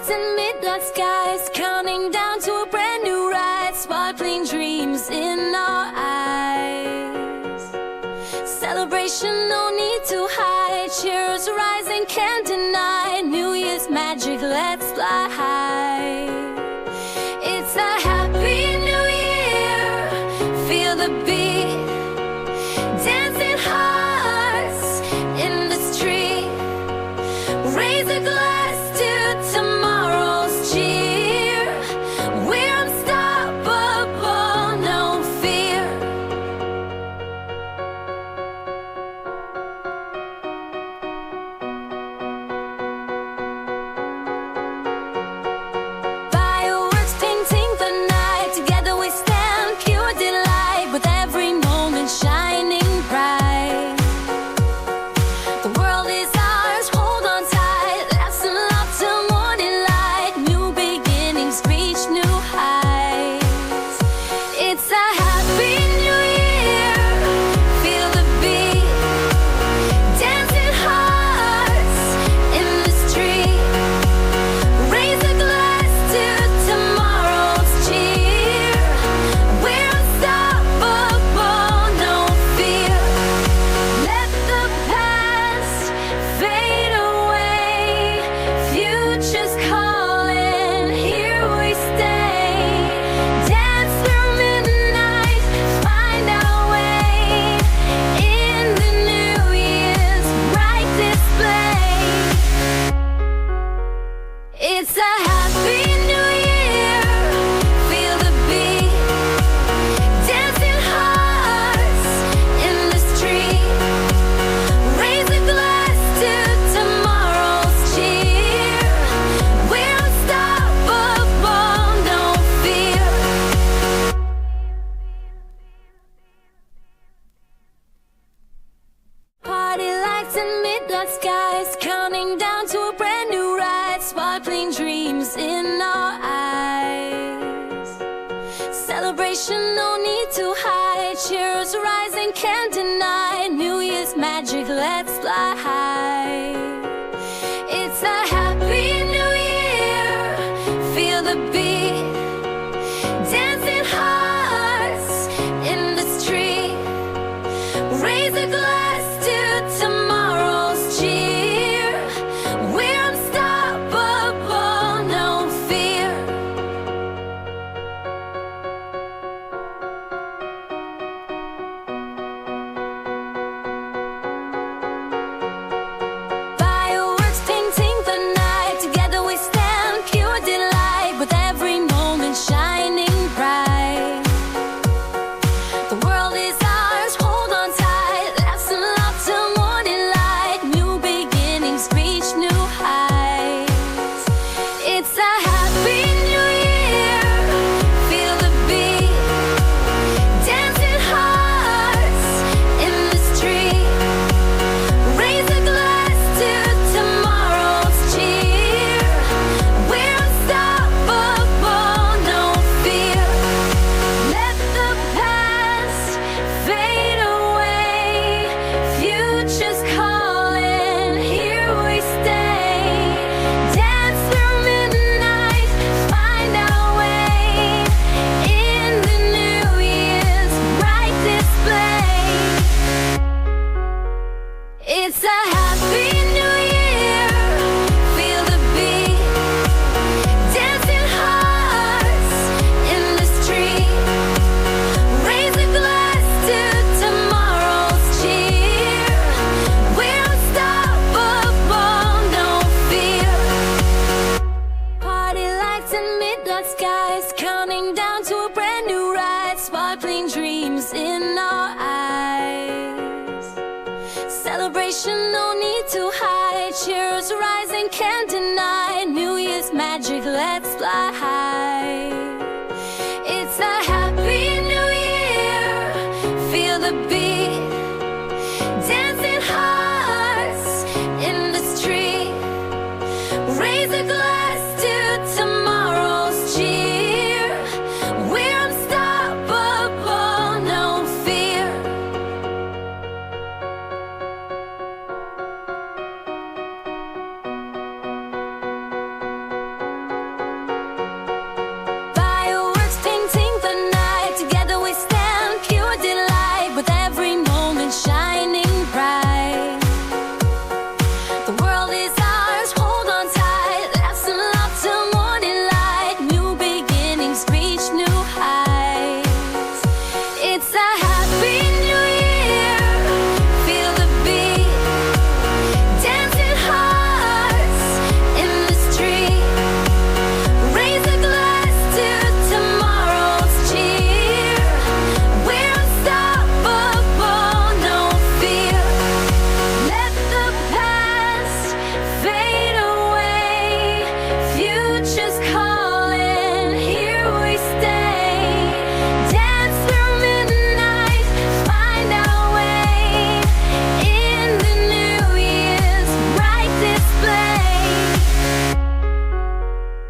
lights and midnight skies, counting down to a brand new ride. Sparkling dreams in our eyes. Celebration, no need to hide. Cheers rising, can't deny. New Year's magic, let's fly high. It's a happy new year. Feel the beat, dancing hearts in the street. Raise a glass to tomorrow's cheer. We're unstoppable, no fear. Fireworks painting the night. Together we stand, pure delight. With every moment shining bright. The world is ours, hold on tight. Laughs and love till morning light. New beginnings reach new heights. It's a happy new year. Feel the beat, dancing hearts in the street. Raise a glass to tomorrow's cheer. We're unstoppable, no fear. Let the past fade away. Future's calling, here we stay. Dance through midnight, find our way. In the new year's bright display. It's a happy new year. Feel the beat, dancing hearts in the street. Raise a glass to tomorrow's cheer. We're unstoppable, no fear. Party lights and midnight skies, counting down to a brand new ride. Sparkling dreams in our eyes. Celebration, no need to hide. Cheers rising, can't deny. New Year's magic, let's fly high. It's a happy new year. Feel the beat, dancing hearts in the street. Raise a glass to tomorrow's cheer. We're unstoppable, no fear. Fireworks painting the night. Together we stand, pure delight. With every moment shining bright. The world is ours, hold on tight. Laughs and love till morning light. New beginnings reach new heights. It's a happy new year. Feel the beat, dancing hearts in the street. Raise a glass to tomorrow's cheer. We're unstoppable, no fear. Let the past fade away. Future's calling, here we stay. Dance through midnight, find our way. In the new year's bright display. It's a happy new year. Feel the beat, dancing hearts in the street. Raise a glass to tomorrow's cheer. We're unstoppable, no fear. Party lights and midnight skies, counting down to a brand new ride. Sparkling dreams in our eyes. Celebration, no need to hide. Cheers rising, can't deny. New Year's magic, let's fly high. It's a happy new year. Feel the beat, dancing hearts in the street. Raise a glass